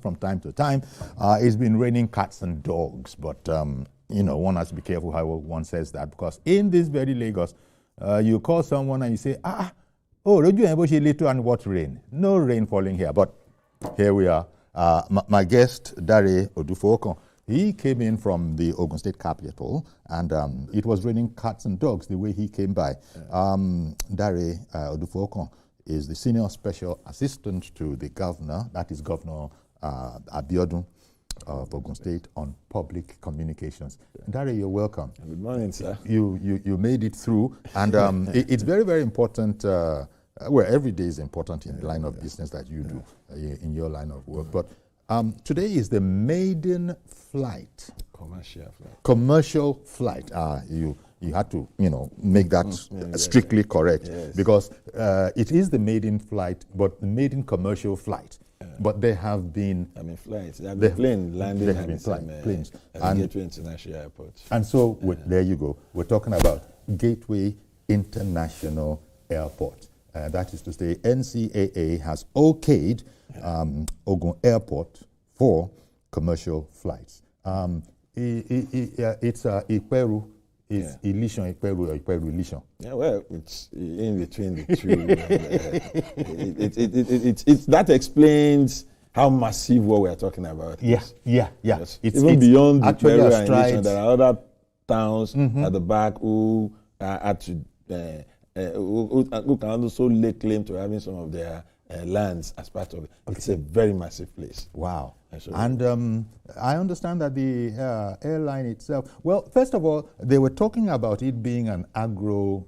from time to time. It's been raining cats and dogs, but one has to be careful how one says that, because in this very Lagos, you call someone and you say, and what rain? No rain falling here, but here we are. My guest, Dare Odufowokan, he came in from the Ogun State capital, and it was raining cats and dogs the way he came by. Dare Odufowokan is the senior special assistant to the governor, that is Governor Abiodun of Ogun State, on public communications. Dare, you're welcome. Good morning, sir. You made it through, and it's very, very important. Every day is important in the line of business that you do, in your line of work. But today is the maiden flight. Commercial flight. You had to, make that strictly correct, because it is the maiden flight, but the maiden commercial flight. But there have been flights. There have been planes landing. There have been planes at Gateway International Airport. And so there you go. We're talking about Gateway International Airport. That is to say, NCAA has okayed Ogun Airport for commercial flights. It's Iperu. It's Elishan, Iperu, or Iperu, Elishan. Yeah, well, it's in between the two. That explains how massive what we are talking about is. Yeah. Yes. It's beyond Iperu and Elishan. There are other towns at the back who who can also lay claim to having some of their lands as part of it. Okay. It's a very massive place. Wow. And I understand that the airline itself, well, first of all, they were talking about it being an agro,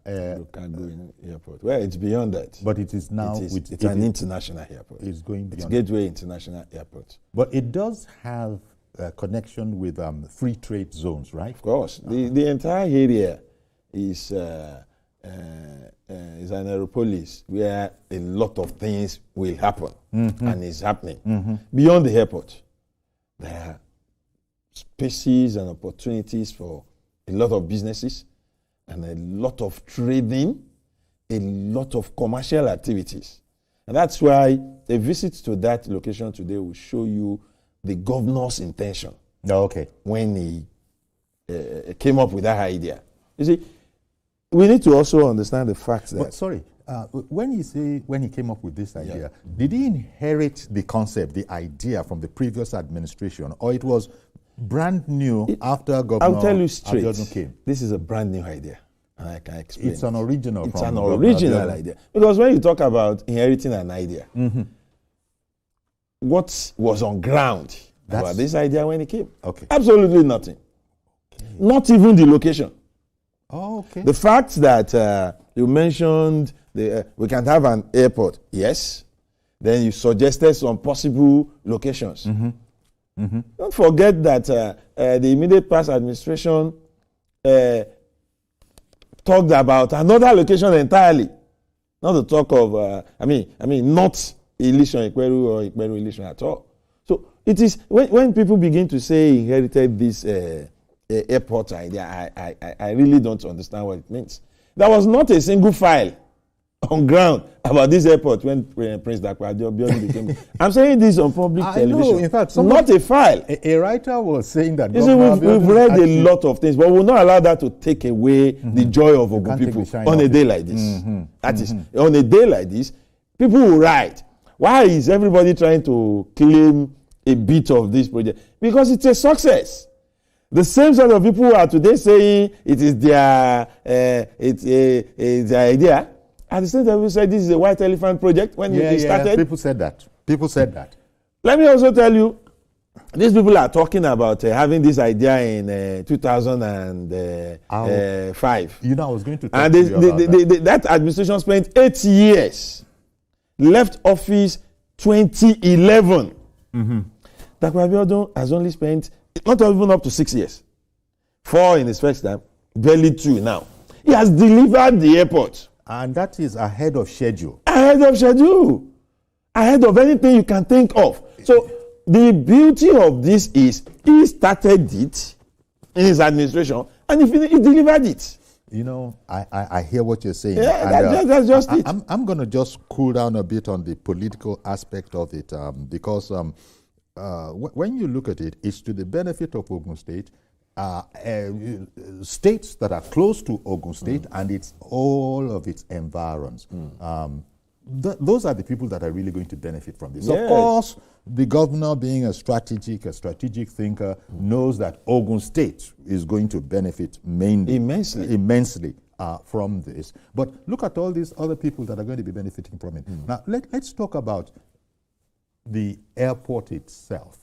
airport. Well, it's beyond that. But it is now. It's an international airport. It's going beyond. It's Gateway International Airport. But it does have a connection with free trade zones, right? Of course. The entire area is an aeropolis where a lot of things will happen and is happening. Beyond the airport, there are spaces and opportunities for a lot of businesses and a lot of trading, a lot of commercial activities. And that's why a visit to that location today will show you the governor's intention. When he came up with that idea. You see, we need to also understand the fact that... when you say when he came up with this idea, did he inherit the concept, the idea from the previous administration, or it was brand new after Governor I'll tell you straight, Abiodun came? This is a brand new idea, and I can explain. It's an original. It's an original idea, because when you talk about inheriting an idea, what was on ground about this idea when it came? Absolutely nothing. Not even the location. The fact that you mentioned we can have an airport, yes. Then you suggested some possible locations. Don't forget that the immediate past administration talked about another location entirely. Not the talk of, not Elishan, Iperu, or Iperu, Elishan at all. So it is, when people begin to say inherited this airport idea, I really don't understand what it means. There was not a single file on ground about this airport when Prince Dakwa Abiodun became. I'm saying this on public television. Know, in fact, not a file. A writer was saying that. You see, we've read a lot of things, but we'll not allow that to take away the joy of Ogun people on a day like this. That is, on a day like this, people will write. Why is everybody trying to claim a bit of this project? Because it's a success. The same set of people who are today saying it is their idea. At the same time, we said this is a white elephant project when it started. People said that. Let me also tell you, these people are talking about having this idea in 2005. I was going to talk to you about that administration spent 8 years, left office 2011. Dakwa Abiodun has only spent not even up to 6 years. 4 in his first time, barely 2 now. He has delivered the airport. And that is ahead of schedule. Ahead of schedule. Ahead of anything you can think of. So the beauty of this is he started it in his administration and he delivered it. I hear what you're saying. Yeah, and, that's just it. I'm going to just cool down a bit on the political aspect of it because when you look at it, it's to the benefit of Ogun State, states that are close to Ogun State, and it's all of its environs. Those are the people that are really going to benefit from this. Yes. Of course, the governor, being a strategic thinker, knows that Ogun State is going to benefit immensely from this. But look at all these other people that are going to be benefiting from it. Now, let's talk about the airport itself.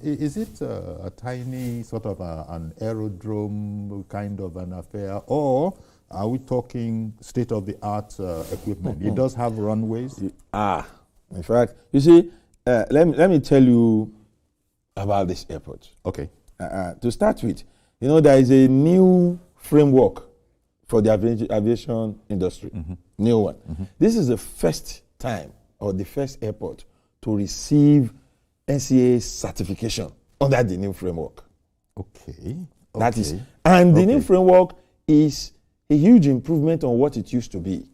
Is it a tiny sort of an aerodrome kind of an affair, or are we talking state-of-the-art equipment? It does have runways? In fact, you see, let me tell you about this airport. Okay. To start with, there is a new framework for the aviation industry, new one. This is the first time, or the first airport, to receive NCAA certification under the new framework. Okay. That is, and the new framework is a huge improvement on what it used to be,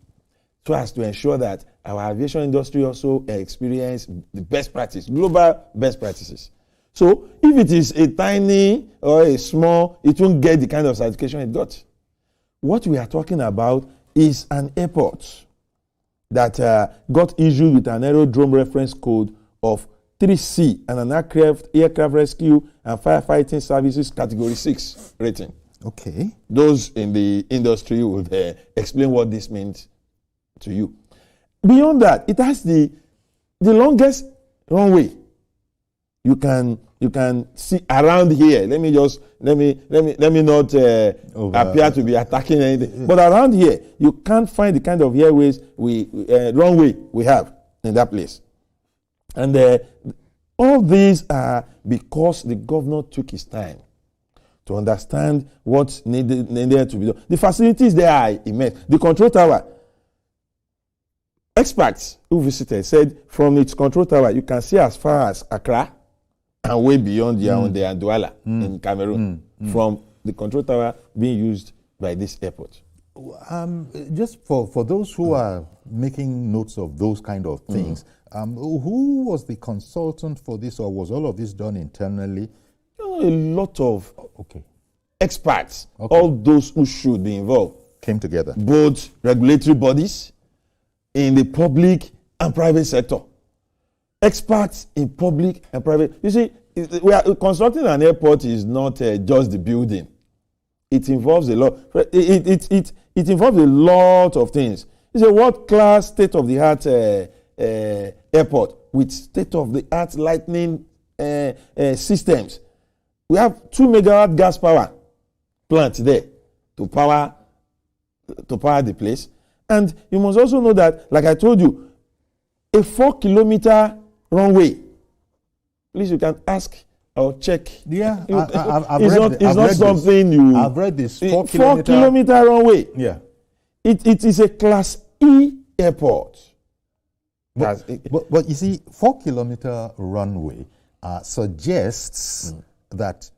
so as to ensure that our aviation industry also experience the best practice, global best practices. So if it is a tiny or a small, it won't get the kind of certification it got. What we are talking about is an airport that got issued with an aerodrome reference code of 3C and an aircraft rescue and firefighting services category 6 rating. Okay. Those in the industry would explain what this means to you. Beyond that, it has the longest runway you can see around here. Let me not appear to be attacking anything. But around here, you can't find the kind of airways runway we have in that place. And all these are because the governor took his time to understand what needed to be done. The facilities there are immense. The control tower, experts who visited said from its control tower, you can see as far as Accra and way beyond Yaoundé and Douala in Cameroon from the control tower being used by this airport. Just for those who are making notes of those kind of things, who was the consultant for this, or was all of this done internally? A lot of experts, all those who should be involved, came together. Both regulatory bodies in the public and private sector. Experts in public and private. You see, constructing an airport is not just the building. It involves a lot. It involves a lot of things. It's a world-class, state-of-the-art airport with state-of-the-art lightning systems. We have 2 megawatt gas power plant there to power the place. And you must also know that, like I told you, a 4-kilometer runway. Please, you can ask or check. Yeah, I've read something this. I've read this. 4-kilometer runway. Yeah. It is a Class E airport. But you see, 4-kilometer runway suggests that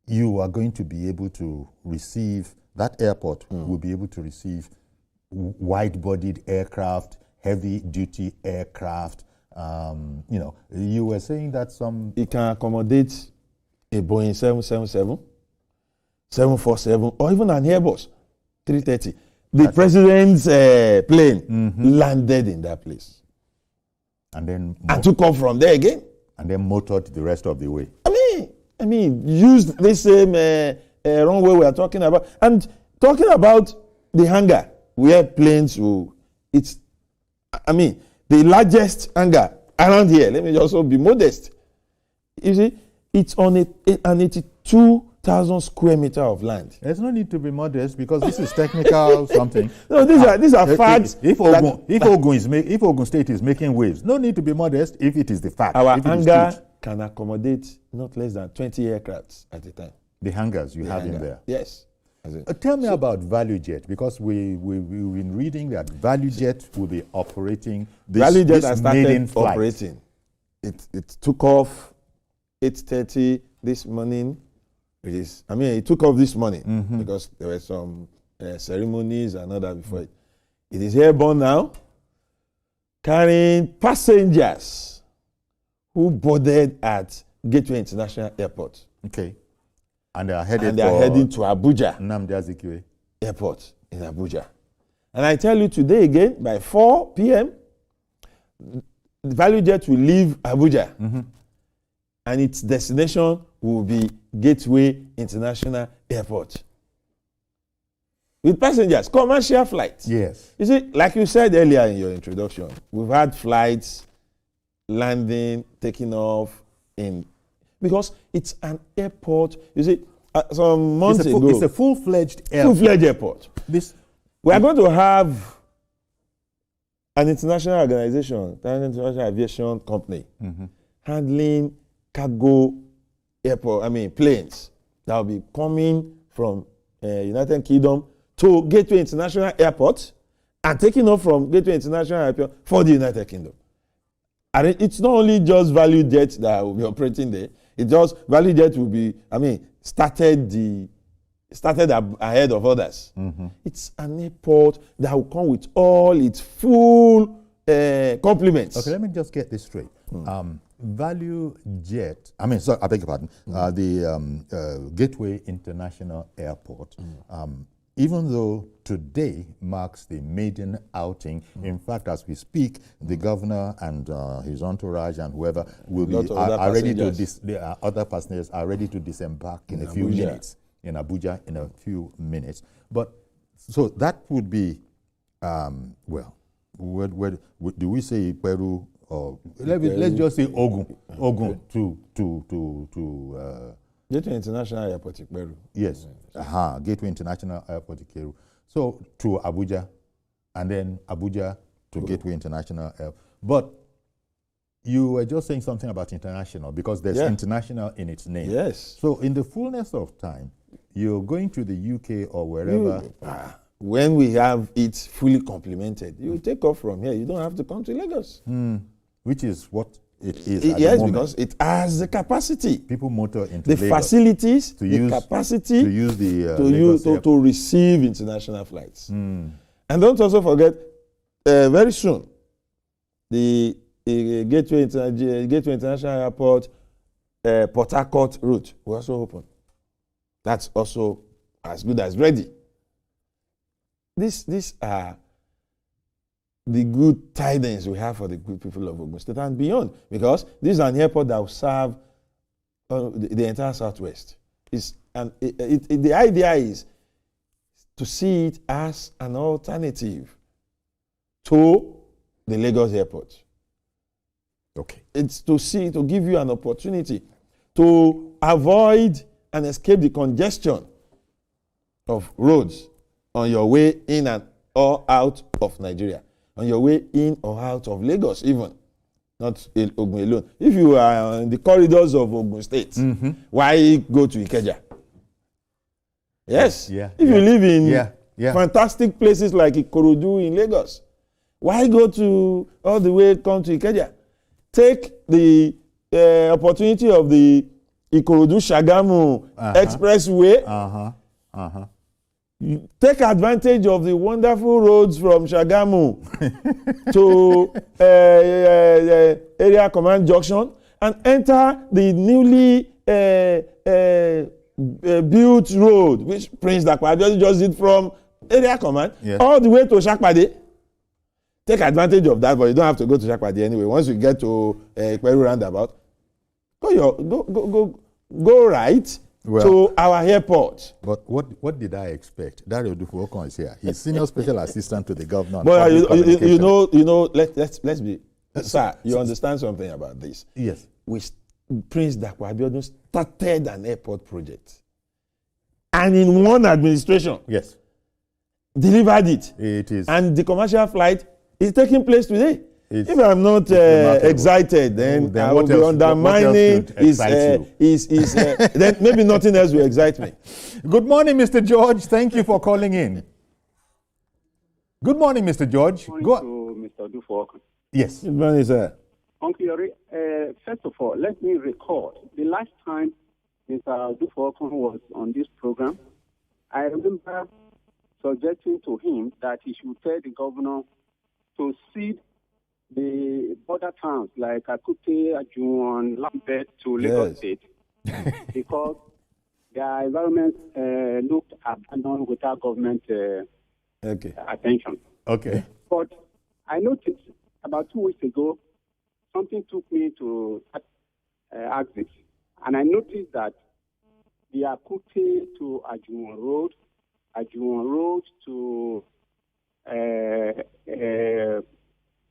you are going to be able to receive, that airport will be able to receive wide-bodied aircraft, heavy-duty aircraft. You were saying that it can accommodate a Boeing 777, 747, or even an Airbus 330. The president's plane landed in that place. And took off from there again. And then motored the rest of the way. I mean, used the same runway we are talking about. And talking about the hangar where planes will, the largest hangar around here, let me also be modest. You see, it's on an 82,000 square meter of land. There's no need to be modest because this is technical something. No, these are facts. If Ogun State is making waves, no need to be modest if it is the fact. Our hangar can accommodate not less than 20 aircrafts at a time. The hangars you have in there? Yes. Tell me about ValueJet, because we've been reading that ValueJet will be operating this ValueJet has started flight. Operating. It took off 8:30 this morning. It took off this morning because there were some ceremonies and all that before it. It is airborne now, carrying passengers who boarded at Gateway International Airport. Okay. And they are heading to Abuja Nnamdi Azikiwe Airport in Abuja. And I tell you today again, by 4 p.m., the value jet will leave Abuja. And its destination will be Gateway International Airport. With passengers, commercial flights. Yes. You see, like you said earlier in your introduction, we've had flights landing, taking off because it's an airport. You see, some months ago, it's a full-fledged airport. Full-fledged airport. We are going to have an international organization, an international aviation company, handling cargo planes that will be coming from United Kingdom to Gateway International Airport and taking off from Gateway International Airport for the United Kingdom. And it's not only just value jet that will be operating there. It just value jet will be, started ahead of others. It's an airport that will come with all its full complements. Okay, let me just get this straight. Value jet, I beg your pardon, the Gateway International Airport, even though today marks the maiden outing, in fact, as we speak, the governor and his entourage and whoever will be are ready to other passengers are ready to disembark in a few minutes in Abuja in a few minutes. But so that would be where do we say Peru or let's just say Ogun to Gateway International Airport in Peru. Yes. Gateway International Airport in Peru. So to Abuja, and then Abuja to Gateway International Airport. But you were just saying something about international because there's international in its name. Yes. So in the fullness of time, you're going to the UK or wherever. When we have it fully complemented, you take off from here. You don't have to come to Lagos. Which is what it is. Yes, because it has the capacity. People motor into the Lagos facilities, the capacity to use the to receive international flights. And don't also forget, very soon, the Gateway International Airport Port Harcourt route will also open. That's also as good as ready. These are the good tidings we have for the good people of Ogun State and beyond, because this is an airport that will serve the entire Southwest. The idea is to see it as an alternative to the Lagos airport. Okay. It's to give you an opportunity to avoid and escape the congestion of roads on your way in and or out of Nigeria, on your way in or out of Lagos even, not Ogun alone. If you are in the corridors of Ogun State, why go to Ikeja? Yes. If you live in fantastic places like Ikorodu in Lagos, why go to all the way come to Ikeja? Take the opportunity of the Ikorodu-Shagamu expressway. You take advantage of the wonderful roads from Shagamu to Area Command Junction and enter the newly built road, which Prince Dakwa just did from Area Command all the way to Shakpade. Take advantage of that, but you don't have to go to Shakpade anyway. Once you get to Peru roundabout, go right to our airport. But what did I expect? That Odufowokan is here. He's senior special assistant to the governor. But you know, let's be, sir, you understand something about this? Yes. Prince Dakwa started an airport project, and in one administration, delivered it. It is, and the commercial flight is taking place today. If I'm not excited, then I will be undermining then maybe nothing else will excite me. Good morning, Mr. George. Thank you for calling in. Good morning, Mr. George. Good morning to Mr. Odufowokan. Yes. Good morning, sir. Uncle Yori, first of all, let me record the last time Mr. Odufowokan was on this program. I remember suggesting to him that he should tell the governor to cede the border towns like Akute, Ajuwon, Lambeth to Lagos State because their environment looked abandoned without government attention. Okay. But I noticed about 2 weeks ago, something took me to ask this. And I noticed that the Akute to Ajuwon Road to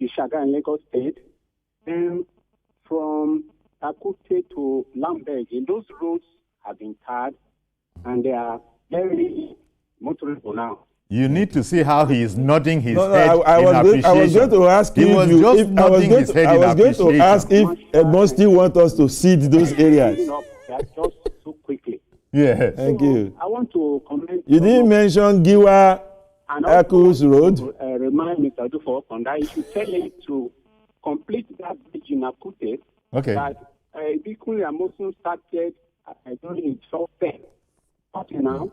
Ishaga in Lagos State, and from Akute to Lambeth, those roads have been tarred and they are very motorable now. You need to see how he is nodding his head I was going to ask if Edmond still want us to seed those areas. Just so quickly. Yeah. Thank you. I want to comment. You didn't mention Giwa Akus Road. Remind Mr. Odufowokan that he should tell him to complete that bridge in Akute. Okay. That Bikun Amosun started during its first term. Up to now,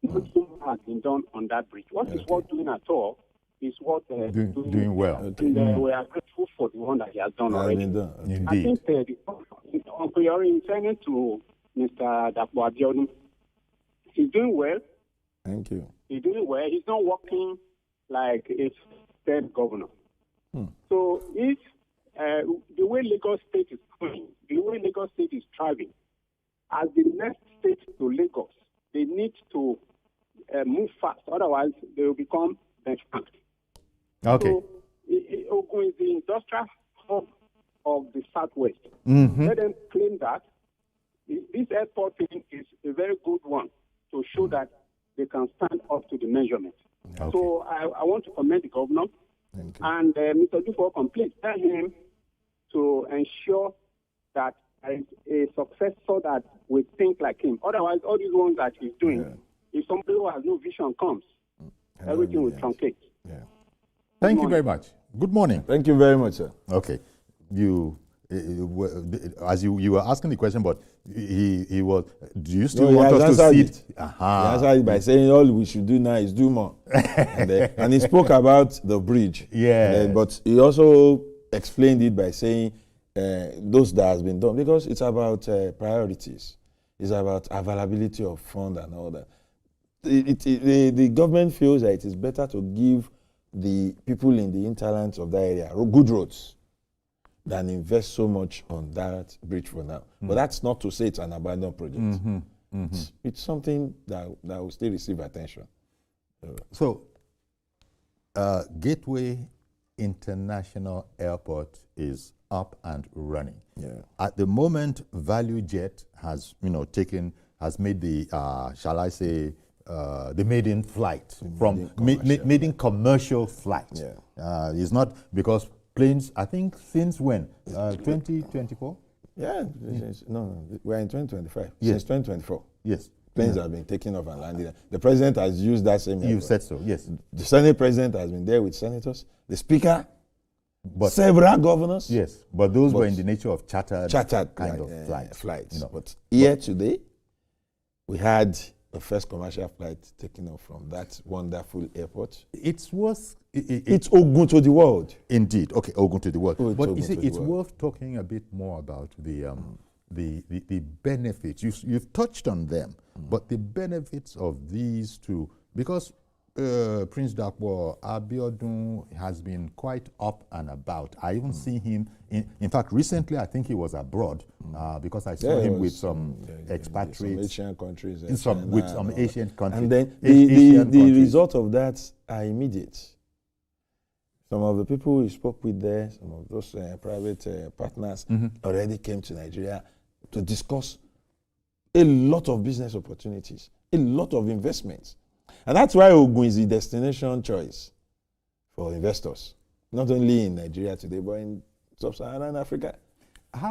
nothing has been done on that bridge. What is worth doing at all is what doing well. Okay. And we are grateful for the one that he has done already. Indeed. I think Uncle Yori, in fairness to Mr. Dapo Abiodun, he's doing well. Thank you. He's doing well. He's not working like a state governor. So if the way Lagos State is going, the way Lagos State is thriving, as the next state to Lagos, they need to move fast. Otherwise, they will become benchmarked. Okay. So Ogun is the industrial hub of the Southwest. Let them claim that. This airport thing is a very good one to show that they can stand up to the measurement. Okay. So I want to commend the governor. And Mr. Odufowokan, please tell him to ensure that there is a successor that will think like him. Otherwise, all these ones that he's doing, if somebody who has no vision comes, everything will truncate. Yeah. Thank you very much. Good morning. Thank you very much, sir. Okay. As you were asking the question, but he was, do you still want us to see it? He answered it by saying all we should do now is do more. and he spoke about the bridge. Yeah. But he also explained it by saying those that has been done, because it's about priorities. It's about availability of fund and all that. The government feels that it is better to give the people in the hinterlands of that area good roads than invest so much on that bridge for now. But that's not to say it's an abandoned project. It's something that will still receive attention. So, Gateway International Airport is up and running. Yeah. At the moment, Value Jet has, has made the, shall I say, the maiden flight maiden commercial flight. Yeah. It's not because planes, I think, since when? 2024? Yeah. No, we're in 2025. Yes. Since 2024. Yes. Planes have been taking off and landing. The president has used that same airport. You said so, yes. The Senate president has been there with senators. The speaker, several governors. Yes, but those were in the nature of chartered kind of flights. But here today, we had the first commercial flight taking off from that wonderful airport. It's worth... It's Ogun to the world. Indeed. Okay, Ogun to the world. But you see, it's world. worth talking a bit more about the benefits. You've touched on them, but the benefits of these two, because Prince Dapo Abiodun has been quite up and about. I even see him, in fact, recently I think he was abroad because I saw him with some expatriates. Some Asian countries. With some Asian countries. And then the result of that are immediate. Some of the people we spoke with there, some of those private partners already came to Nigeria to discuss a lot of business opportunities, a lot of investments. And that's why Ogun is the destination choice for investors, not only in Nigeria today, but in sub-Saharan Africa.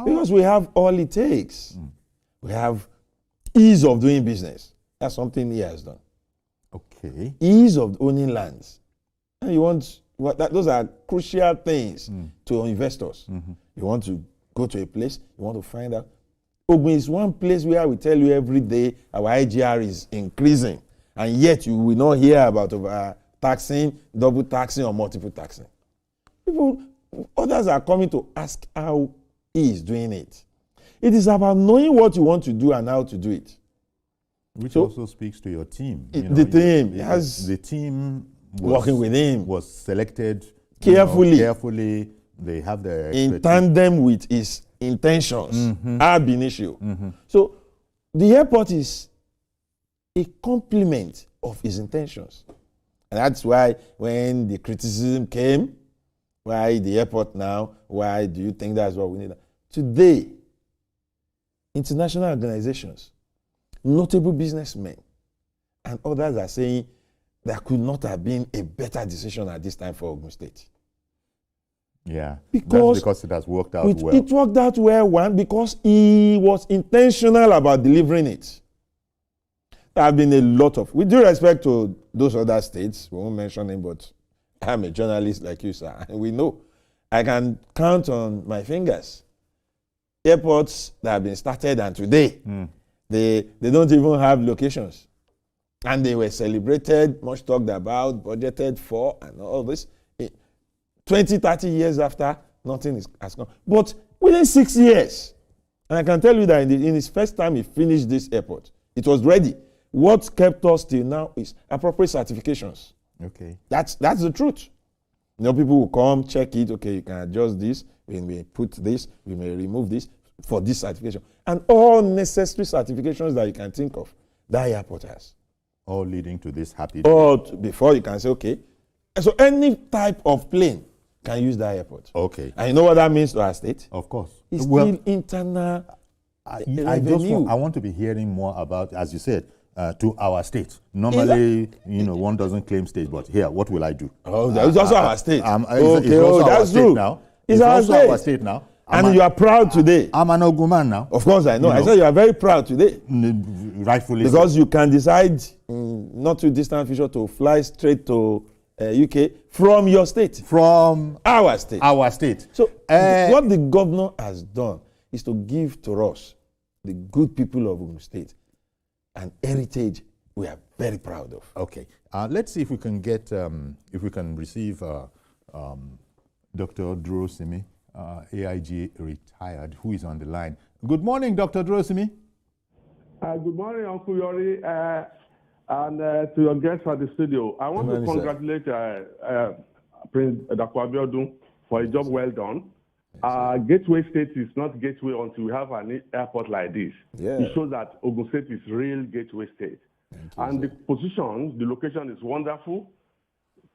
Because we have all it takes. We have ease of doing business. That's something he has done. Okay. Ease of owning lands. And you want... those are crucial things to investors. You want to go to a place, you want to find out. Ogun is one place where we tell you every day our IGR is increasing. And yet you will not hear about taxing, double taxing, or multiple taxing. Others are coming to ask how he is doing it. It is about knowing what you want to do and how to do it. Which also speaks to your team. The team working with him was selected carefully. They have the in tandem with his intentions, ab initio. So the airport is a complement of his intentions. And that's why when the criticism came, why the airport now, why do you think that's what we need? Today, international organizations, notable businessmen, and others are saying there could not have been a better decision at this time for Ogun State. Yeah, because it has worked out well. It worked out well, one, because he was intentional about delivering it. There have been a lot of, with due respect to those other states, we won't mention them, but I'm a journalist like you, sir, and we know. I can count on my fingers airports that have been started, and today, they don't even have locations. And they were celebrated, much talked about, budgeted for, and all this. 20, 30 years after, nothing has come. But within 6 years, and I can tell you that in his first time he finished this airport, it was ready. What kept us till now is appropriate certifications. Okay. That's the truth. People will come, check it, okay, you can adjust this, we may put this, we may remove this for this certification. And all necessary certifications that you can think of, that airport has. All leading to this happy day. Or before you can say, okay. And so any type of plane can use that airport. Okay. And you know what that means to our state? Of course. It's still internal revenue. I want to be hearing more about, as you said, to our state. Normally, one doesn't claim state, but here, what will I do? Oh, that's also our state. That's true. Now. It's our state now. And you are proud today. I'm an Oguman now. Of course, I know. I said you are very proud today. Rightfully because so. You can decide in not too distant future to fly straight to UK from your state. From our state. Our state. So what the governor has done is to give to us, the good people of Ogun State, an heritage we are very proud of. Okay. Let's see if we can get, if we can receive Dr. Odufowokan, AIG retired, who is on the line. Good morning, Dr. Odufowokan. Good morning, Uncle Yori, and to your guests at the studio. I want to congratulate Prince Dr. Abiodun for a job well done. Gateway State is not gateway until we have an airport like this. Yeah. It shows that Ogun State is real gateway state. And the position, the location is wonderful.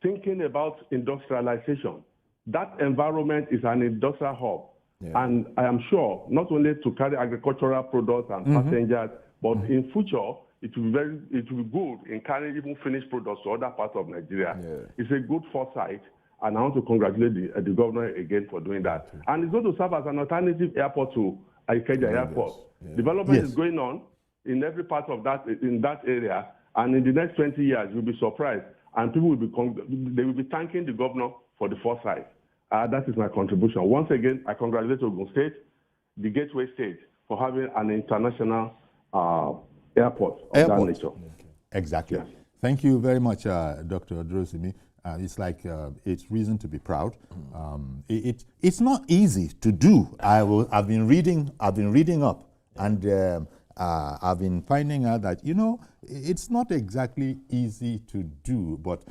Thinking about industrialization, that environment is an industrial hub. Yeah. And I am sure not only to carry agricultural products and passengers, but in future, it will be good in carrying even finished products to other parts of Nigeria. Yeah. It's a good foresight. And I want to congratulate the governor again for doing that. And it's going to serve as an alternative airport to Ikeja Airport. Yeah. Development is going on in every part of that area. And in the next 20 years, you'll be surprised. And people will be thanking the governor for the foresight. That is my contribution. Once again, I congratulate Ogun State, the gateway state, for having an international airport of that nature. Okay. Exactly. Yes. Thank you very much, Dr. Odufowokan. It's like it's reason to be proud. It's not easy to do. I've been reading up, and I've been finding out that it's not exactly easy to do. But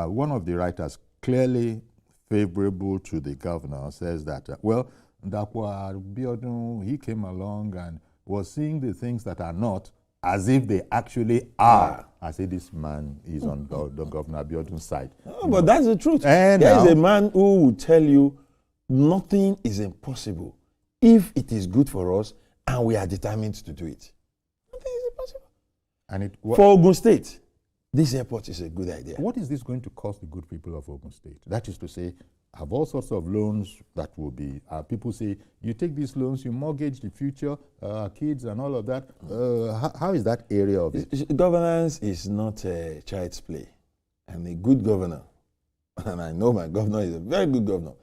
one of the writers, clearly favorable to the governor, says that Dr. Abiodun, he came along and was seeing the things that are not as if they actually are. I say this man is on the Governor Abiodun's side. Oh, but that's the truth. And there is a man who will tell you nothing is impossible if it is good for us and we are determined to do it. Nothing is impossible. And for Ogun State, this airport is a good idea. What is this going to cost the good people of Ogun State? That is to say, have all sorts of loans that will be, people say, you take these loans, you mortgage the future, kids and all of that. How is that area of it? Governance is not a child's play. And a good governor, and I know my governor is a very good governor,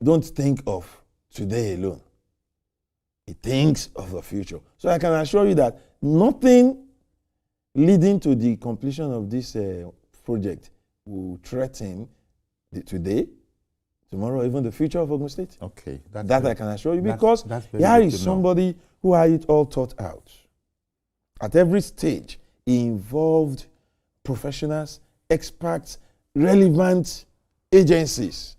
don't think of today alone. He thinks of the future. So I can assure you that nothing leading to the completion of this project will threaten today, tomorrow, even the future of Ogun State. Okay. That I can assure you, because here is somebody who had it all thought out. At every stage, he involved professionals, experts, relevant agencies.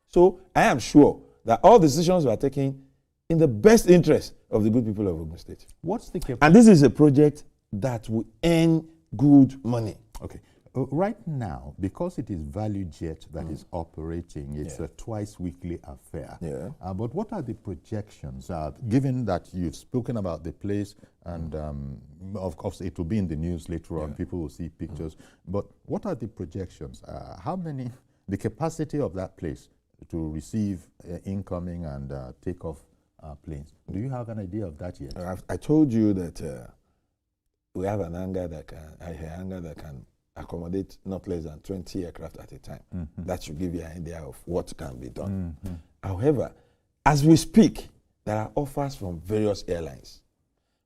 So I am sure that all decisions were taken in the best interest of the good people of Ogun State. What's the capacity? And this is a project that will earn good money. Okay. Right now, because it is Value Jet that is operating, it's a twice weekly affair. Yeah. But what are the projections, given that you've spoken about the place, and of course it will be in the news later on, people will see pictures, but what are the projections? How many, the capacity of that place to receive incoming and takeoff planes? Do you have an idea of that yet? I told you that we have an hangar that can accommodate not less than 20 aircraft at a time. That should give you an idea of what can be done. However, as we speak, there are offers from various airlines.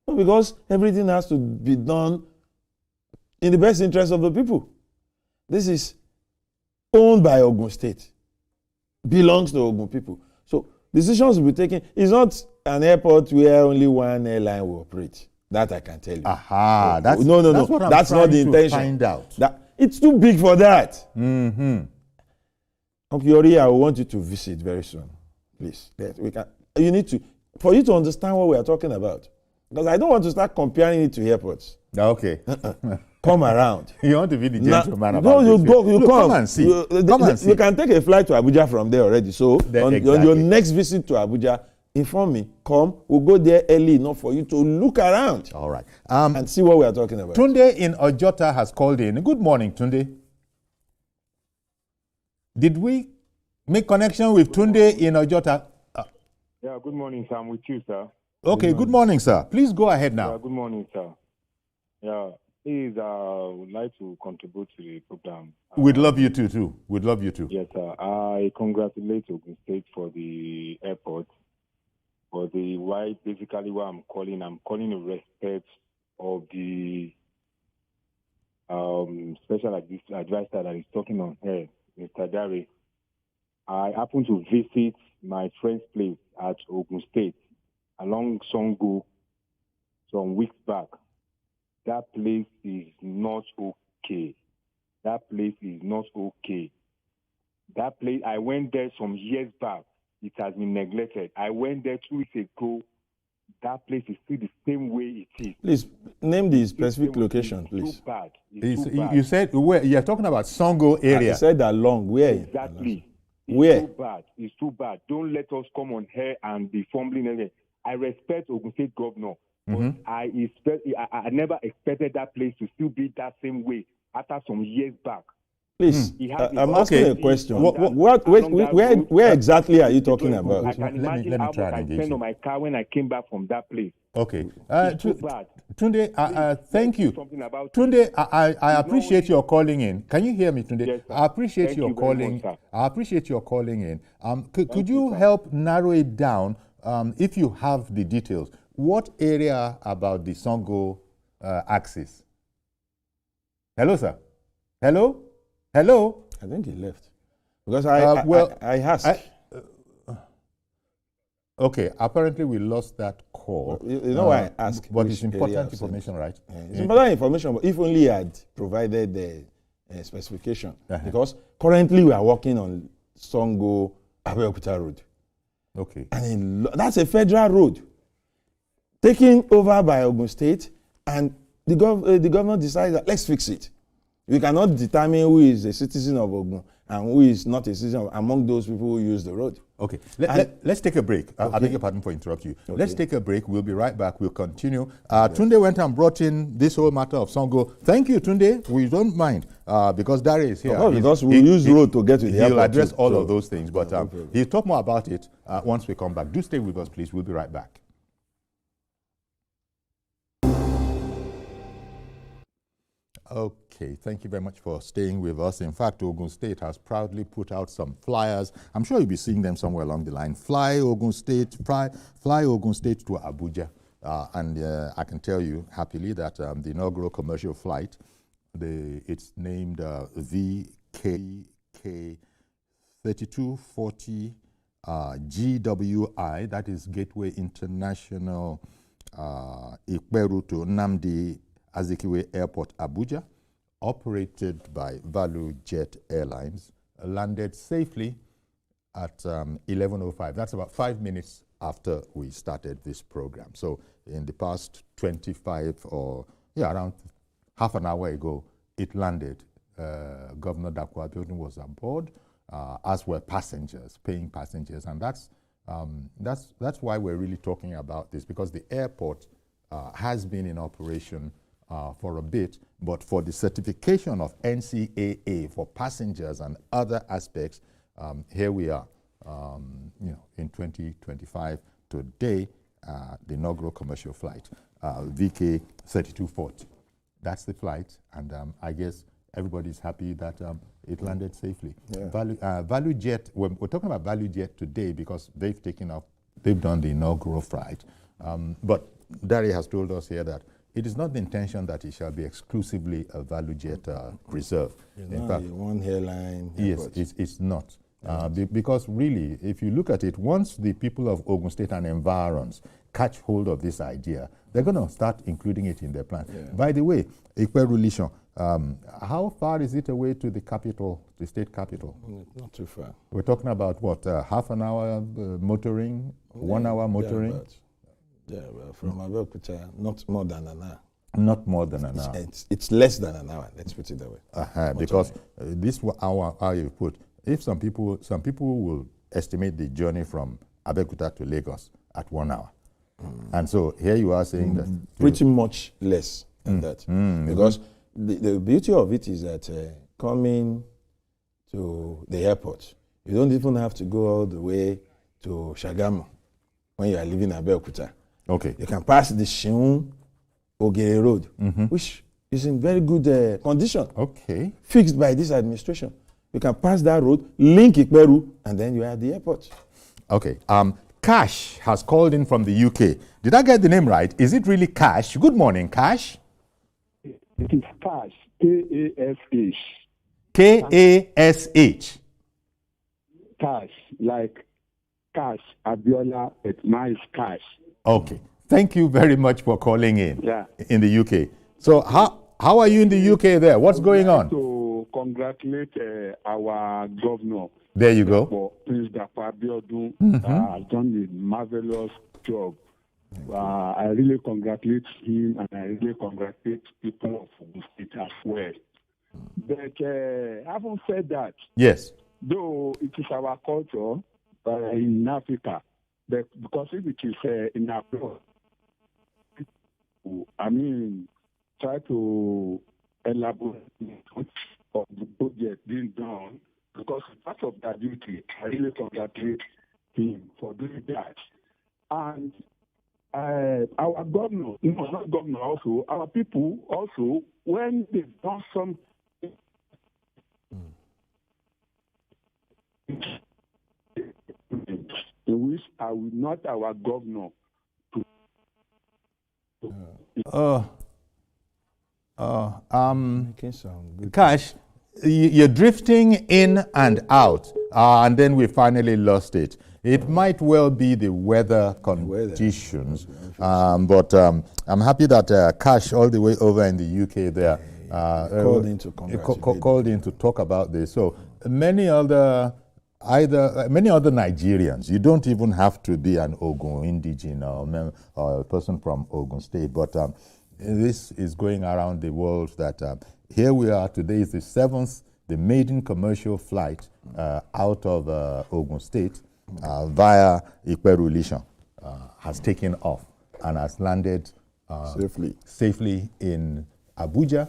Well, because everything has to be done in the best interest of the people. This is owned by Ogun State, belongs to Ogun people. So decisions will be taken. It's not an airport where only one airline will operate. That I can tell you. Aha, that's no. What I'm that's not the intention. Find out. It's too big for that. Uncle Yori, I want you to visit very soon, please. You need to, for you to understand what we are talking about, because I don't want to start comparing it to airports. Okay. Come around. You want to be the gentleman about no, this? You come and see. Come and see. You can take a flight to Abuja from there already. So on your next visit to Abuja, inform me. Come, we'll go there early enough for you to look around. All right. And see what we are talking about. Tunde in Ojota has called in. Good morning, Tunde. Did we make connection with Tunde in Ojota? Yeah, good morning, sir. I'm with you, sir. Okay, good morning, sir. Please go ahead now. Yeah, good morning, sir. Yeah, please, would like to contribute to the program. We'd love you to, too. We'd love you to. Yes, sir. I congratulate Ogun State for the airport. For the why, basically what I'm calling in respect of the special advisor that is talking on here, Mr. Dare. I happened to visit my friend's place at Ogun State along Songo some weeks back. That place is not okay. That place is not okay. That place, I went there some years back. It has been neglected. I went there 2 weeks ago. That place is still the same way it is. Please, name the specific location, please. It's too bad. It's too bad. You said, where? You're talking about Songo area. I said along. Where? Exactly. Where? It's too bad. It's too bad. Don't let us come on here and be fumbling again. I respect Ogun State Governor, but I never expected that place to still be that same way after some years back. Please, I'm asking a question. Where exactly are you talking about? I can imagine how much I spent on my car when I came back from that place. Okay. Too bad. Tunde, thank you. Tunde, I appreciate your calling in. Can you hear me, Tunde? Yes, sir. I appreciate your calling. I appreciate your calling in. Could you help narrow it down, if you have the details? What area about the Songo axis? Hello, sir. Hello? Hello? I think he left. Because I asked. Okay, apparently we lost that call. You know why I asked? But it's important information, right? It's important information, but if only I had provided the specification. Because currently we are working on Songo Abeokuta Road. Okay. And that's a federal road taken over by Ogun State, and the governor decides that let's fix it. We cannot determine who is a citizen of Ogun and who is not a citizen among those people who use the road. Okay, let's take a break. I beg your pardon for interrupting you. Okay. Let's take a break. We'll be right back. We'll continue. Tunde went and brought in this whole matter of Songo. Thank you, Tunde. We don't mind because Dare is here. Because we use road to get to the airport. He'll address all of those things, but he'll talk more about it once we come back. Do stay with us, please. We'll be right back. Okay, thank you very much for staying with us. In fact, Ogun State has proudly put out some flyers. I'm sure you'll be seeing them somewhere along the line. Fly Ogun State to Abuja. And I can tell you happily that the inaugural commercial flight, it's named VK 3240 GWI, that is Gateway International Ikperu to Nnamdi Azikiwe Airport, Abuja, operated by Value Jet Airlines, landed safely at 11:05. That's about 5 minutes after we started this program. So in the past 25 or around half an hour ago, it landed. Governor Dapo Abiodun was aboard, as were passengers, paying passengers, and that's why we're really talking about this, because the airport has been in operation for a bit, but for the certification of NCAA for passengers and other aspects, here we are, in 2025 today, the inaugural commercial flight, VK 3240. That's the flight, and I guess everybody's happy that it landed safely. Yeah. Value Jet, we're talking about Value Jet today because they've done the inaugural flight. But Dari has told us here that it is not the intention that it shall be exclusively a Value Jet reserve. In fact, one airline. Yes, it's not. Because really, if you look at it, once the people of Ogun State and environs catch hold of this idea, they're going to start including it in their plan. Yeah. By the way, Ikperu, how far is it away to the capital, the state capital? Not too far. We're talking about what, half an hour motoring, 1 hour motoring? Well, from Abeokuta, not more than an hour. Not more than an hour. It's less than an hour, let's put it that way. Because this hour, how you put, if some people will estimate the journey from Abeokuta to Lagos at 1 hour. And so here you are saying that pretty much less than that. Because the beauty of it is that coming to the airport, you don't even have to go all the way to Shagamu when you are leaving Abeokuta. Okay. You can pass the Shiun Ogere Road, which is in very good condition. Okay. Fixed by this administration. You can pass that road, link Ikperu, and then you are at the airport. Okay. Cash has called in from the UK. Did I get the name right? Is it really Cash? Good morning, Cash. It is Cash, K-A-S-H. K-A-S-H. Cash, like Cash, Abiola, but mine is Cash. Okay. Thank you very much for calling in. Yeah. In the UK. So how are you in the UK there? What's going on? To congratulate our governor. There you go. For Prince Dapo Abiodun has done a marvelous job. I really congratulate him, and I really congratulate people of the state as well. But having said that, yes, though it is our culture in Africa, but because if it is in Africa, try to elaborate on the project being done, because part of that duty, I really congratulate him for doing that. And our governor, not governor also, our people also, when they've done something, in which I will not our governor Cash, you're drifting in and out, and then we finally lost it. It might well be the weather conditions, but I'm happy that Cash, all the way over in the UK there, called in to talk about this. So many other Nigerians, you don't even have to be an Ogun indigene or a person from Ogun State, but this is going around the world that here we are. Today is the maiden commercial flight out of Ogun State via Ikperu has taken off and has landed safely in Abuja,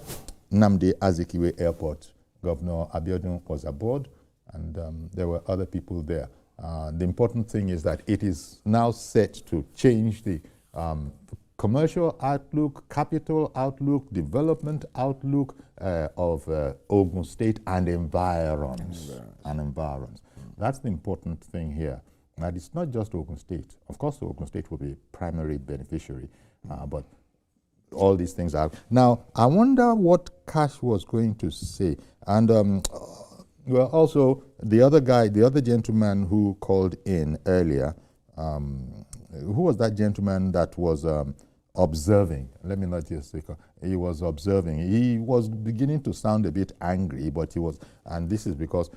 Nnamdi Azikiwe Airport. Governor Abiodun was aboard, and there were other people there. The important thing is that it is now set to change the commercial outlook, capital outlook, development outlook of Ogun State and environs. That's the important thing here. And it's not just Ogun State. Of course, Ogun State will be primary beneficiary, but all these things are. Now, I wonder what Cash was going to say. And well, also, the other guy, the other gentleman who called in earlier, who was that gentleman that was observing? Let me not just say, he was observing. He was beginning to sound a bit angry, but he was, and this is because,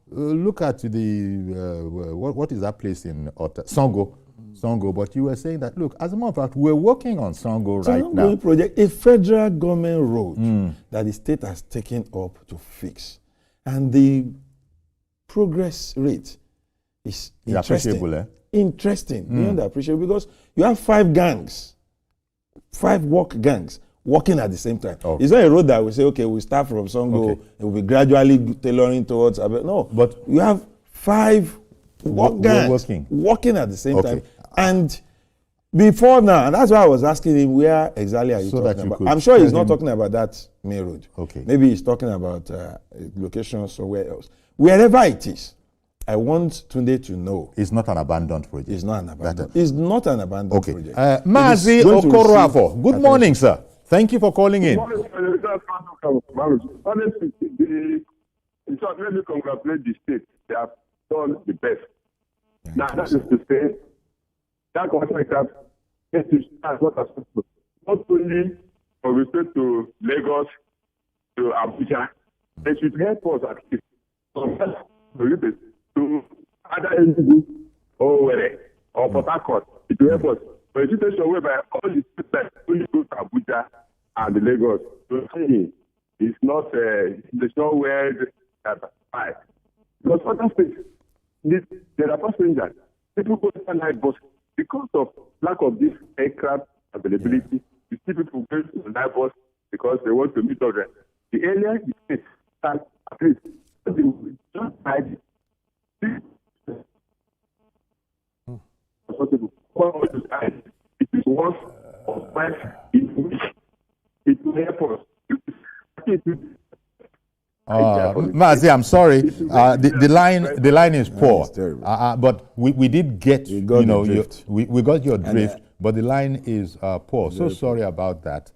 look at the, what is that place in Songo? Songo, but you were saying that, look, as a matter of fact, we're working on Songo right now. Project, a federal government road that the state has taken up to fix. And the progress rate is interesting. Appreciable, eh? Interesting, beyond appreciable, because you have 5 gangs, 5 work gangs working at the same time. Okay. It's not a road that we say, okay, we start from Songo, it will be gradually tailoring towards, no, but you have 5 work gangs working at the same time. And before now, and that's why I was asking him, where exactly are you talking about? I'm sure he's not talking about that main road. Okay. Maybe he's talking about location somewhere else. Wherever it is, I want Tunde to know. It's not an abandoned project. It's not an abandoned. It's not an abandoned project. Mazi Okoroafo, good morning, sir. Thank you for calling in. Honestly, let me congratulate the state. They have done the best. Now, that is to say, that contract that's what has happened. Not only from the state to Lagos to Abuja, they should help us at least to either Enugu or Port Harcourt. It will help us. But a situation whereby all the states only go to Abuja and the Lagos, to say it's not where they because other states, there are passengers. People go to night bus because of lack of this aircraft availability. You see people going to the night bus because they want to meet others. The earlier you start, at least, just hide it is once or twice in which it will help us. Mazi, I'm sorry. The line is poor. But we did get, we got your drift, but the line is poor. So sorry about that.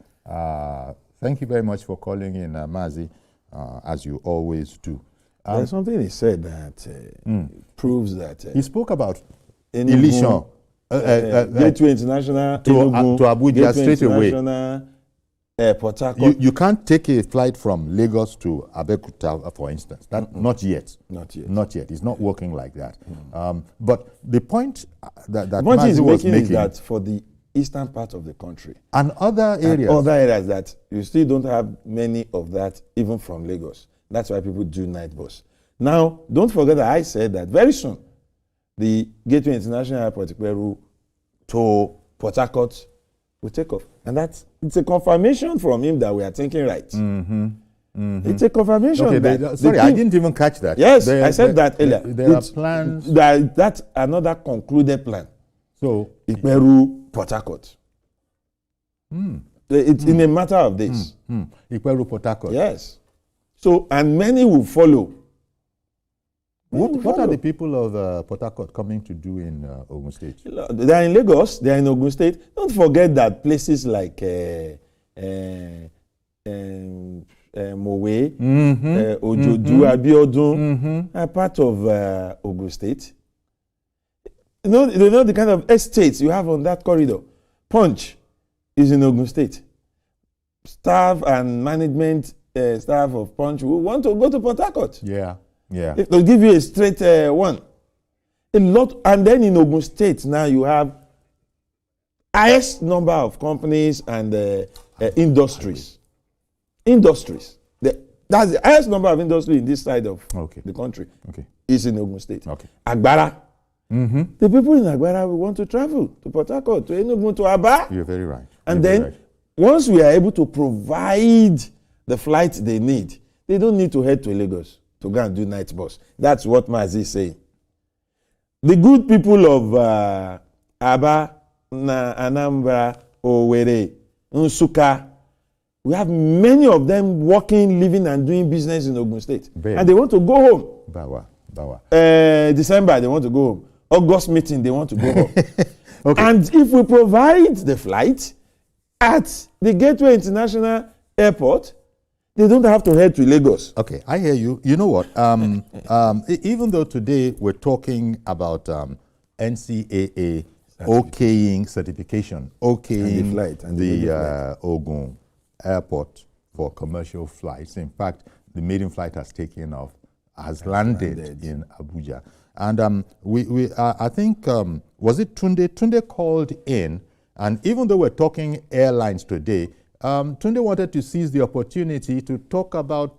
Thank you very much for calling in, Mazi, as you always do. There's something he said that proves that. He spoke about Aviation. Gateway International to Abuja straight away. Port Harcourt. You can't take a flight from Lagos to Abeokuta, for instance. Not yet. Not yet. It's not working like that. But the point that Mazi was making is that for the eastern part of the country and other areas that you still don't have many of that, even from Lagos. That's why people do night bus. Now, don't forget that I said that very soon the Gateway International Airport Peru to Port Harcourt will take off. And it's a confirmation from him that we are thinking right. It's a confirmation. Sorry, I didn't even catch that. Yes, I said that earlier. There are plans. That's another concluded plan. So, Peru, Port Harcourt. It's in a matter of days. Peru, Port Harcourt. Yes. So, and many will follow. What are the people of Port Harcourt coming to do in Ogun State? They are in Lagos, they are in Ogun State. Don't forget that places like Mowe, Ojodu, Abiodun are part of Ogun State. You know the kind of estates you have on that corridor. Punch is in Ogun State. Staff and management staff of Punch will want to go to Port Harcourt. Yeah. They'll give you a straight one. A lot, and then in Ogun State now you have highest number of companies and industries. That's the highest number of industry in this side of the country. Is in Ogun State. Agbara. The people in Agbara will want to travel to Port Harcourt, to Enugu, to Aba. You're very right. And then once we are able to provide the flight they need, they don't need to head to Lagos to go and do night bus. That's what Mazi is saying. The good people of Aba, Anambra, Owerri, Nsukka, we have many of them working, living and doing business in Ogun State. And they want to go home. Bawa. December, they want to go home. August meeting they want to go up. Okay. And if we provide the flight at the Gateway International Airport, they don't have to head to Lagos. Okay, I hear you. You know what? Even though today we're talking about NCAA okaying certification, okaying And the flight, and the Ogun Airport for commercial flights. In fact, the maiden flight has taken off, has landed in Abuja. And I think, was it Tunde? Tunde called in, and even though we're talking airlines today, Tunde wanted to seize the opportunity to talk about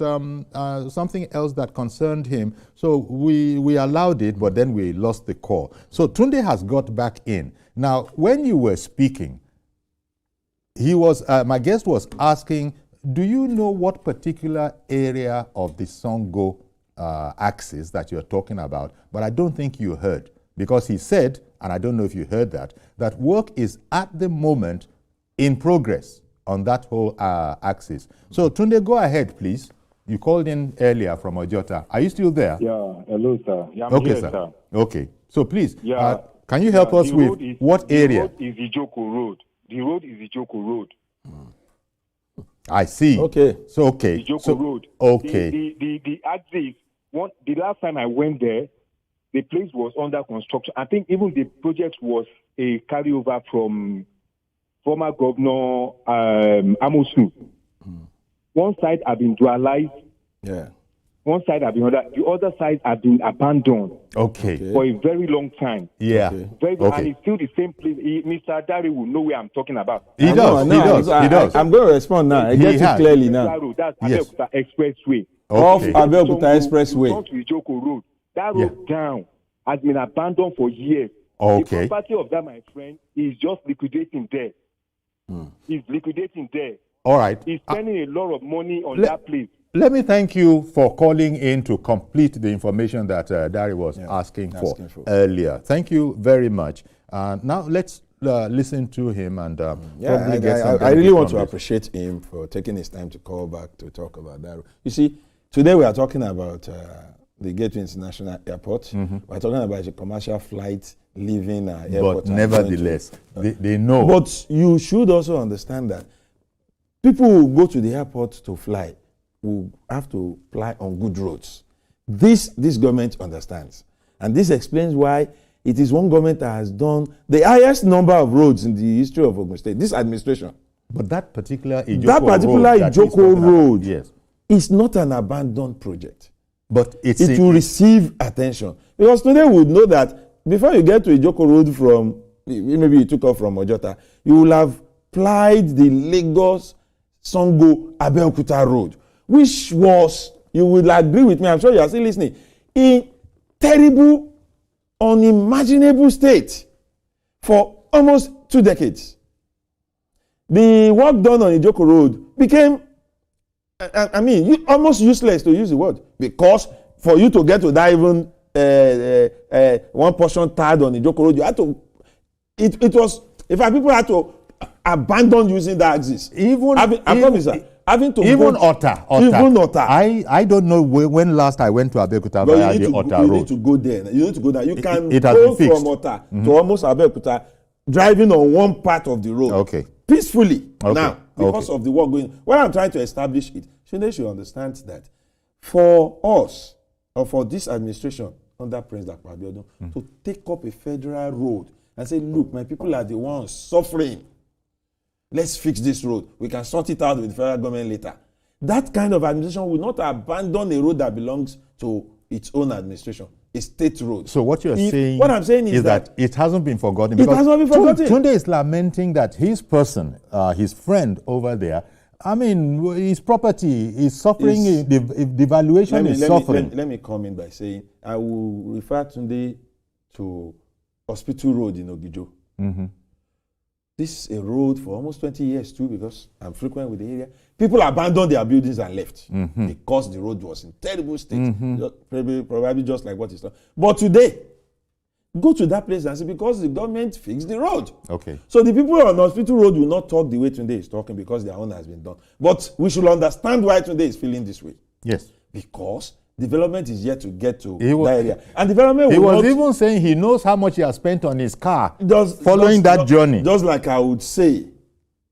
something else that concerned him. So we allowed it, but then we lost the call. So Tunde has got back in. Now, when you were speaking, he was, my guest was asking, do you know what particular area of the Songo axis that you're talking about? But I don't think you heard, because he said, and I don't know if you heard that work is at the moment in progress on that whole axis. So Tunde, go ahead, please. You called in earlier from Ojota. Are you still there? Yeah, hello, sir. Yeah, I'm Okay, here, sir. Okay. So please, Yeah. can you help us with what area? The road is Ijoko Road. The road is Ijoko Road. I see. Okay. So, okay. Ijoko Road. Okay. The axis, the last time I went there, the place was under construction. I think even the project was a carryover from former Governor Amosu. One side had been dualized. Yeah. One side had been the other side had been abandoned Okay. for a very long time. Yeah. And Okay. it's still the same place. Mr. Dari will know where I'm talking about. He does. I'm going to respond now. I He get has. it clearly now. That's Yes. Abeokuta Expressway. Off Okay. Abeokuta Expressway. Come to Ijoko Road. That road down has been abandoned for years. Okay. The property of that, my friend, is just liquidating there. He's liquidating there. All right. He's spending a lot of money on that place. Let me thank you for calling in to complete the information that Dari was asking for earlier. Thank you very much. Now let's listen to him and probably get some I really want from to this. appreciate him for taking his time to call back to talk about that. You see, today we are talking about the Gateway International Airport. We're talking about a commercial flight leaving airport. But nevertheless, they know. But you should also understand that people who go to the airport to fly will have to fly on good roads. This government understands. And this explains why it is one government that has done the highest number of roads in the history of Ogun State, this administration. But that particular Ijoko road yes, is not an abandoned project. but it will receive attention. Because today we would know that before you get to Ijoko Road from, maybe you took off from Ojota, you will have plied the Lagos Songo Abeokuta Road, which was, you will agree with me, I'm sure you are still listening, in terrible, unimaginable state for almost 2 decades. The work done on Ijoko Road became, almost useless, to use the word, because for you to get to that even one portion third on Ijoko Road, you had to, it was, in fact, people had to abandon using that axis. Having to even go, Otta. Even Otta. I don't know when last I went to Abeokuta via the Otta road. You need to go there. You need to go there. You can it has go been fixed. from Otta to almost Abeokuta, driving on one part of the road. Okay. Peacefully. Okay. Now, because of the work going. What I'm trying to establish it, Shinde should understand that for us, or for this administration under President Abiodun, to take up a federal road and say, look, my people are the ones suffering. Let's fix this road. We can sort it out with the federal government later. That kind of administration will not abandon a road that belongs to its own administration, a state road. So what you're saying, what I'm saying is that it hasn't been forgotten. It has not been forgotten. Tunde is lamenting that his person, his friend over there, his property is suffering, the valuation is suffering. Let me come in by saying, I will refer Tunde to Hospital Road in Ogijo. This is a road for almost 20 years too, because I'm frequent with the area. People abandoned their buildings and left because the road was in terrible state. Probably just like what is done. But today, go to that place and say, because the government fixed the road. Okay. So the people on Hospital Road will not talk the way Tunde is talking because their own has been done. But we should understand why Tunde is feeling this way. Yes. Because development is yet to get to that area. And development he was not, even saying he knows how much he has spent on his car following that journey. Just like I would say,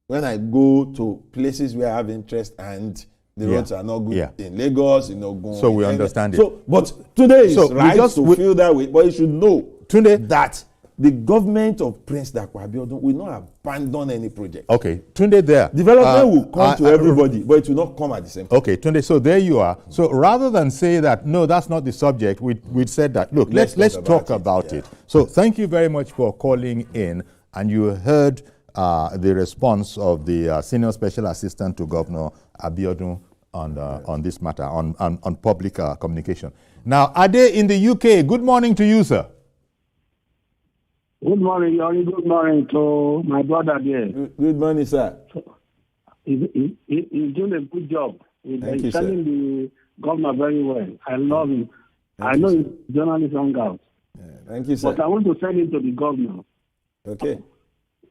when I go to places where I have interest and the roads are not good in Lagos, in Ogun. So we understand it. So, but today is right to feel that way, but you should know that the government of Prince Dapo Abiodun will not abandon any project. Okay, Tunde there. Development will come to everybody, but it will not come at the same time. Okay, Tunde, so there you are. So rather than say that, no, that's not the subject, we said that, look, let's talk about it. So thank you very much for calling in, and you heard the response of the Senior Special Assistant to Governor Abiodun on this matter, on public communication. Now, Ade in the UK, good morning to you, sir. Good morning, Yori. Good morning to my brother there. Good morning, sir. He's doing a good job. He's telling the governor very well. I love him. I know he's a journalist on ground. Thank you, sir. But I want to send him to the governor. Okay.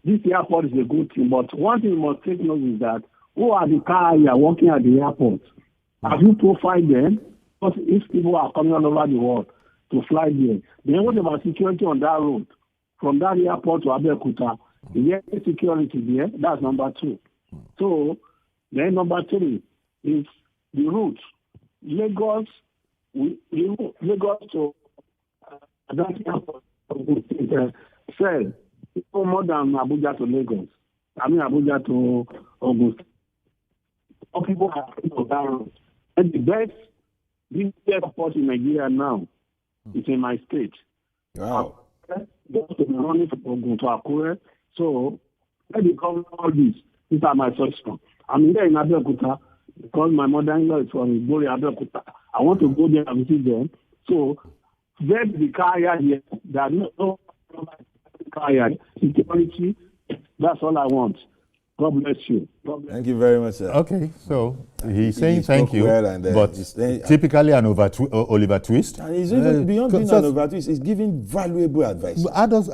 This airport is a good thing, but one thing you must take note is that who are the carriers working at the airport? Have you profiled them? Because if people are coming all over the world to fly there, then what about security on that road? From that airport to Abeokuta, is there any security there? That's number 2. So, then number 3 is the route. Lagos to that airport said more than Abuja to Lagos. I mean Abuja to Ogun. Some people are on that road. And the best airport in Nigeria now is in my state. Wow. Just to be running from Ogun to Akure. So, let me cover all this. These are my suggestions. I'm here in Abeokuta because my mother-in-law is from Igbori, Abeokuta. I want to go there and visit them. So, get the carrier here. There are no carrier. Security, that's all I want. God bless you. Thank you very much, sir. Okay, so he's saying thank you, well but typically an Oliver Twist. And he's even beyond being an Oliver Twist, he's giving valuable advice.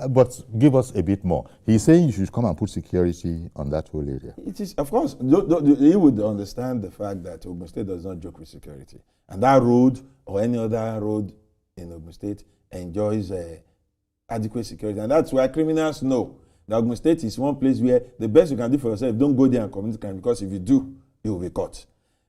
But give us a bit more. He's saying you should come and put security on that whole area. It is, of course, he would understand the fact that Ogun State does not joke with security. And that road or any other road in Ogun State enjoys adequate security. And that's why criminals know that Ogun State is one place where the best you can do for yourself, don't go there and commit crime, because if you do, you will be caught.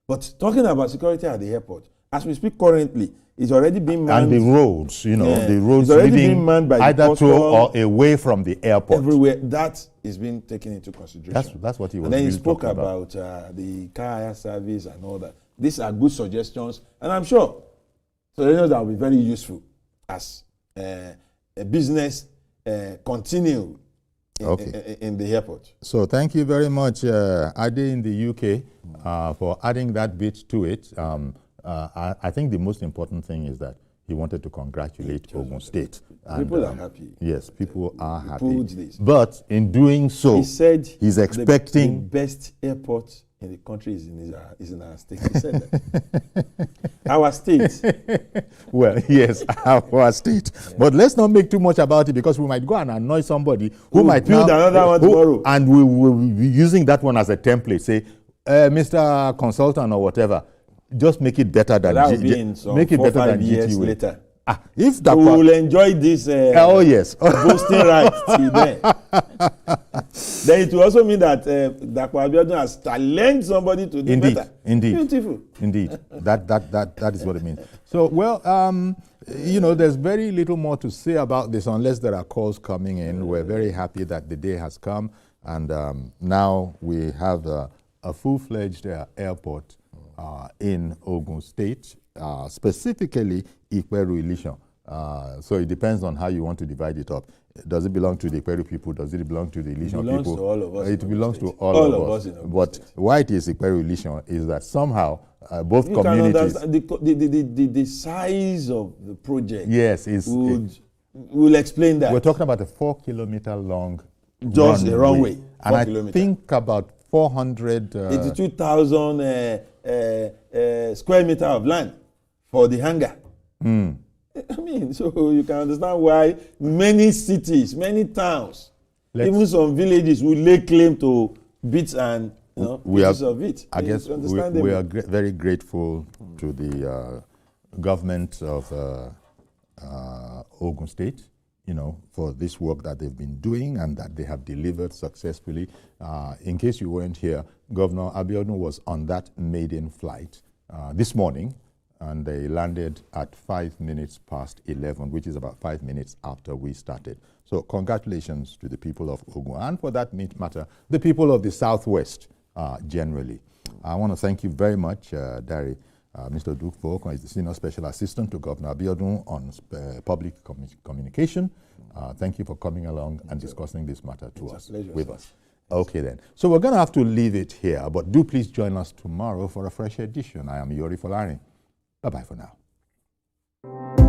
But talking about security at the airport, as we speak currently, it's already being manned. And the roads, the roads already being manned by either to or away from the airport. Everywhere. That is being taken into consideration. That's what he was. And then really he spoke about the car hire service and all that. These are good suggestions, and I'm sure suggestions that will be very useful as a business continue in the airport. So thank you very much, Ade in the UK, for adding that bit to it. I think the most important thing is that he wanted to congratulate Ogun State. People are happy. Yes, people are happy. Pulled this. But in doing so, he said he's expecting the best airport in the country is in our state. He said that. Our state. Well, yes, our state. Yeah. But let's not make too much about it, because we might go and annoy somebody who might build another one tomorrow. And we will be using that one as a template. Say, Mr. Consultant or whatever, just make it better than make it better than years GT later. If that we will enjoy this oh yes, boasting right till then. Then it will also mean that Dapo Abiodun has challenged somebody to do better. Indeed. Beautiful. Indeed. That is what it means. So, well, there's very little more to say about this unless there are calls coming in. We're very happy that the day has come, and now we have a full-fledged airport in Ogun State, specifically Ikperu Ilishan. So it depends on how you want to divide it up. Does it belong to the Ikperu people? Does it belong to the Ilishan people? It belongs to all of us. It belongs to all of us. But why it is Ikperu Ilishan is that somehow both you communities... Can understand the size of the project. Yes, will explain that. We're talking about a 4-kilometer long just a runway. And I think about 400... 82,000 square meter of land for the hangar. I mean, so you can understand why many cities, many towns, even some villages will lay claim to bits and pieces of it. I guess we are very grateful to the government of Ogun State, for this work that they've been doing and that they have delivered successfully. In case you weren't here, Governor Abiodun was on that maiden flight this morning, and they landed at 11:05, which is about 5 minutes after we started. So congratulations to the people of Ogun, and for that matter, the people of the Southwest generally. I want to thank you very much, Dari. Mr. Odufowokan is the Senior Special Assistant to Governor Abiodun on public communication. Thank you for coming along and discussing this matter with us. Okay then. So we're going to have to leave it here, but do please join us tomorrow for a fresh edition. I am Yori Folari. Bye-bye for now.